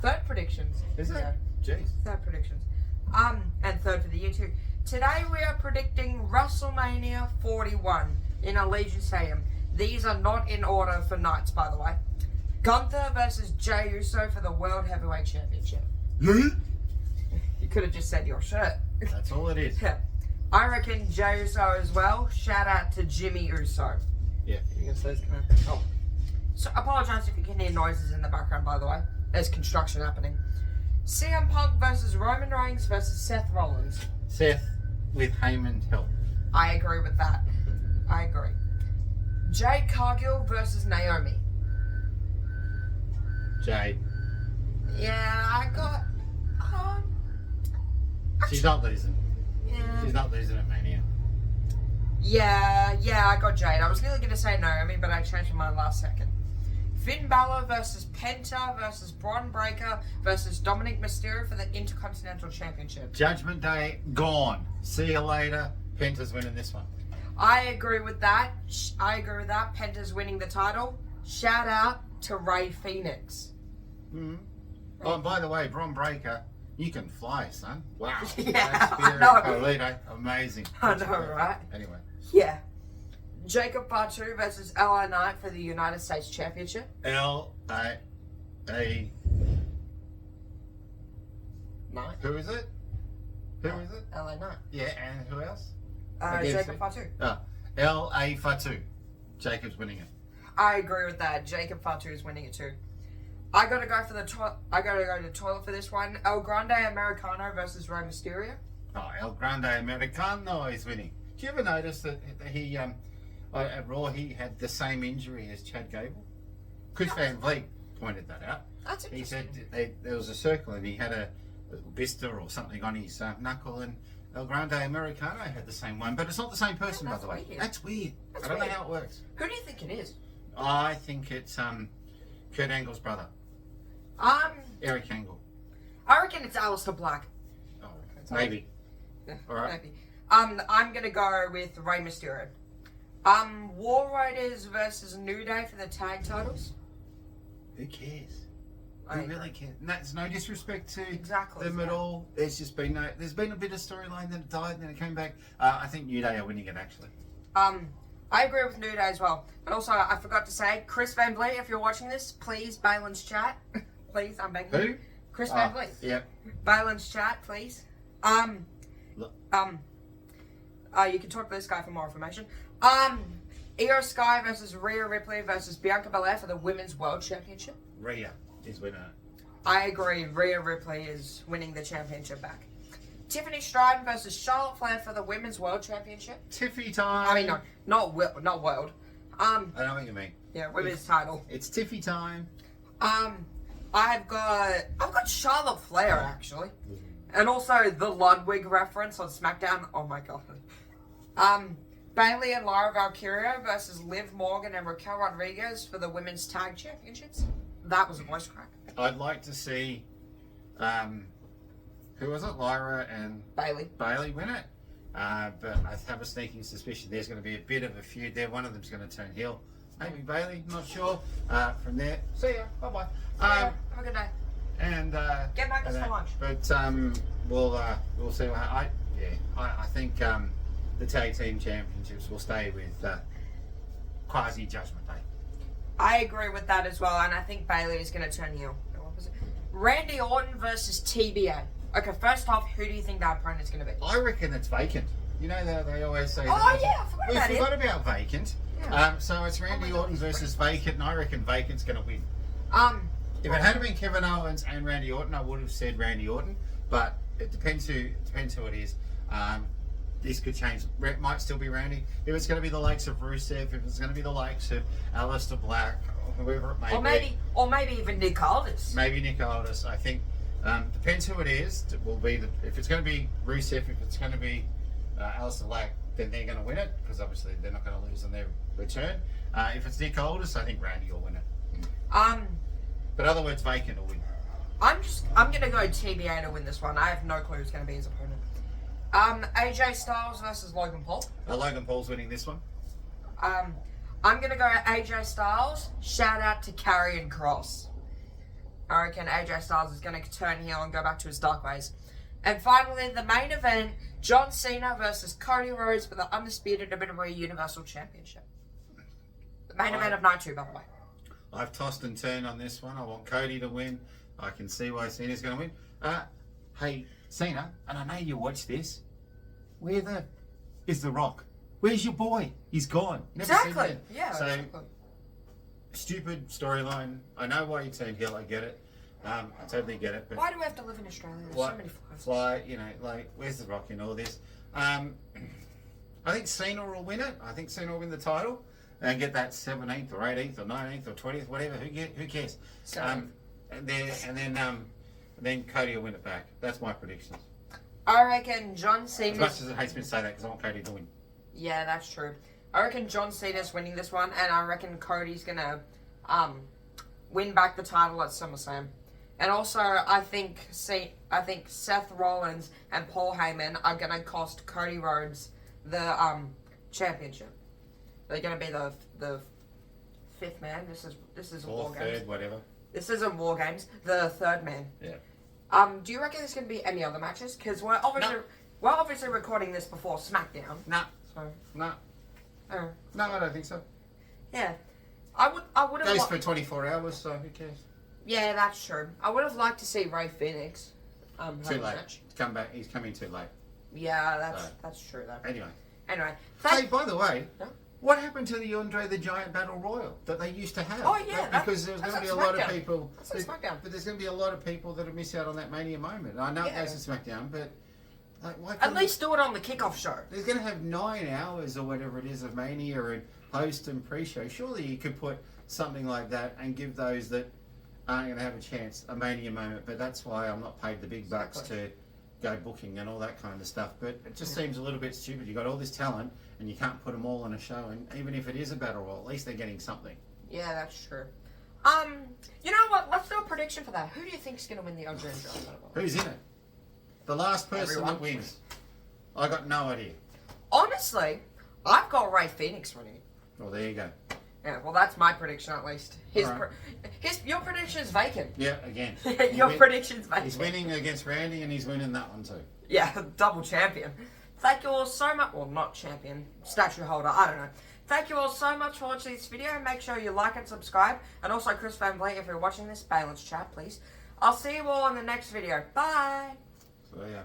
third predictions. Is it? Yeah. Jeez. Third predictions. And third for the year too. Today we are predicting WrestleMania 41 in Allegiant Stadium. These are not in order for nights, by the way. Gunther versus Jey Uso for the World Heavyweight Championship. You could have just said your shirt. That's all it is. I reckon Jey Uso as well. Shout out to Jimmy Uso. Yeah. Oh. So, apologise if you can hear noises in the background, by the way. There's construction happening. CM Punk versus Roman Reigns versus Seth Rollins. Seth with Heyman's help. I agree with that. I agree. Jade Cargill versus Naomi. Jade. Yeah, I got... She's not losing. Yeah. She's not losing at Mania. Yeah, I got Jade. I was nearly going to say Naomi, but I changed my mind last second. Finn Balor versus Penta versus Braun Breaker versus Dominic Mysterio for the Intercontinental Championship. Judgment Day, gone. See you later. Penta's winning this one. I agree with that. Penta's winning the title. Shout out to Rey Fenix. Mm-hmm. Oh, and by the way, Braun Breaker, you can fly, son. Wow. Yeah, I know. Carlito, amazing. I know, right? Anyway. Yeah. Jacob Fatu versus LA Knight for the United States Championship. Knight. Who is it? LA Knight. Yeah, and who else? Jacob Fatu. L.A. Fatu. Jacob's winning it. I agree with that. Jacob Fatu is winning it too. I gotta go to the toilet for this one. El Grande Americano versus Rey Mysterio. Oh, El Grande Americano is winning. Did you ever notice that he, at Raw, he had the same injury as Chad Gable? Chris Van Vliet pointed that out. That's interesting. He said there was a circle and he had a blister or something on his knuckle, and El Grande Americano had the same one, but it's not the same person, by the way. Weird. That's weird. I don't know how it works. Who do you think it is? I think it's Kurt Angle's brother. Eric Angle. I reckon it's Aleister Black. Oh, maybe. Yeah, all right. Maybe. I'm gonna go with Rey Mysterio. War Raiders versus New Day for the tag titles. Who cares? Who really cares? And that's no disrespect to them at yeah. all. There's just been there's been a bit of storyline, then it died, and then it came back. I think New Day are winning it, actually. I agree with New Day as well. But also, I forgot to say, Chris Van Vliet, if you're watching this, please, Balin's chat. Please, I'm begging you. Chris Van Vliet. Yep. Balin's chat, please. You can talk to this guy for more information. Io Sky versus Rhea Ripley versus Bianca Belair for the Women's World Championship. Rhea is winning it. I agree. Rhea Ripley is winning the championship back. Tiffany Stratton versus Charlotte Flair for the Women's World Championship. Tiffy time. I mean, no, not world. I know what you mean. Yeah, women's title. It's Tiffy time. I've got Charlotte Flair actually, and also the Ludwig reference on SmackDown. Oh my god. Bayley and Lyra Valkyria versus Liv Morgan and Raquel Rodriguez for the Women's Tag Championships. That was a voice crack. I'd like to see, who was it? Lyra and Bayley win it. But I have a sneaking suspicion there's going to be a bit of a feud there. One of them's going to turn heel. Maybe Bayley, not sure. From there, see ya. Bye bye. Have a good day. And Get back for lunch. But we'll see. I think the tag team championships will stay with Quasi Judgment Day. I agree with that as well, and I think Bayley is going to turn heel. What was it? Randy Orton versus TBA. Okay, first off, who do you think that opponent's going to be? I reckon it's Vacant. You know, they always say... Oh, yeah, I forgot about Vacant. Yeah. So it's Randy Orton versus Vacant, and I reckon Vacant's going to win. If it had been Kevin Owens and Randy Orton, I would have said Randy Orton, but it depends who it is. This could change. It might still be Randy. If it's going to be the likes of Rusev, if it's going to be the likes of Aleister Black, or whoever it may be. Or maybe even Nick Aldis. Maybe Nick Aldis. I think depends who it is. It will be if it's going to be Rusev, if it's going to be Aleister Black, then they're going to win it because obviously they're not going to lose on their return. If it's Nick Aldis, I think Randy will win it. But other words, Vacant will win. I'm going to go TBA to win this one. I have no clue who's going to be his opponent. AJ Styles versus Logan Paul. Logan Paul's winning this one. I'm going to go AJ Styles. Shout out to Karrion Kross. I reckon AJ Styles is going to turn heel and go back to his dark ways. And finally, the main event, John Cena versus Cody Rhodes for the undisputed WWE Universal Championship. The main event of night 2, by the way. I've tossed and turned on this one. I want Cody to win. I can see why Cena's going to win. Hey, Cena, and I know you watch this. Where is The Rock? Where's your boy? He's gone. Never seen Exactly. him. Yeah. So, exactly. stupid storyline. I know why you turned heel. I get it. I totally get it. But Why do we have to live in Australia? There's so many fly, where's The Rock in all this? I think Cena will win it. I think Cena will win the title and get that 17th or 18th or 19th or 20th, whatever. Who cares? And then Cody will win it back. That's my predictions. I reckon John Cena. As much as it hates me to say that, because I want Cody to win. Yeah, that's true. I reckon John Cena's winning this one, and I reckon Cody's gonna win back the title at SummerSlam. And also, I think Seth Rollins and Paul Heyman are gonna cost Cody Rhodes the championship. They're gonna be the fifth man. This is Or War Games. third, whatever. This isn't War Games. The third man. Yeah. Do you reckon there's gonna be any other matches? Because we're obviously recording this before SmackDown. Nah. So. Nah. Oh. No, I don't think so. Yeah. I would have. Goes for 24 hours, so who cares? Yeah, that's true. I would have liked to see Ray Phoenix. Have Too a late. match. Come back. He's coming too late. Yeah, So. that's true though. Anyway. Thank- Hey, by the way, Yeah? what happened to the Andre the Giant Battle Royal that they used to have? Oh, yeah, because there's that's going to be on a lot of SmackDown. people. That's on SmackDown. But there's going to be a lot of people that will miss out on that Mania moment. I know Yeah. it goes to SmackDown, but like, why At couldn't least do it on the kickoff show. There's going to have 9 hours or whatever it is of Mania and post and pre-show. Surely you could put something like that and give those that aren't going to have a chance a Mania moment. But that's why I'm not paid the big bucks to go booking and all that kind of stuff. But it just seems a little bit stupid. You got all this talent and you can't put them all on a show. And even if it is a battle royal, at least they're getting something. Yeah, that's true. You know what? Let's do a prediction for that. Who do you think's gonna win the Andre and Giant Battle Royal? Who's in it? The last person Everyone. that wins. I got no idea. Honestly, I've got Ray Phoenix winning. Well, there you go. Yeah, well, that's my prediction at least. Alright. Your prediction is vacant. Yeah, again. Your prediction's vacant. He's winning against Randy and he's winning that one too. Yeah, double champion. Thank you all so much. Well, not champion, statue holder. I don't know. Thank you all so much for watching this video. Make sure you like and subscribe. And also, Chris Van Vliet, if you're watching this, balance chat, please. I'll see you all in the next video. Bye. So yeah.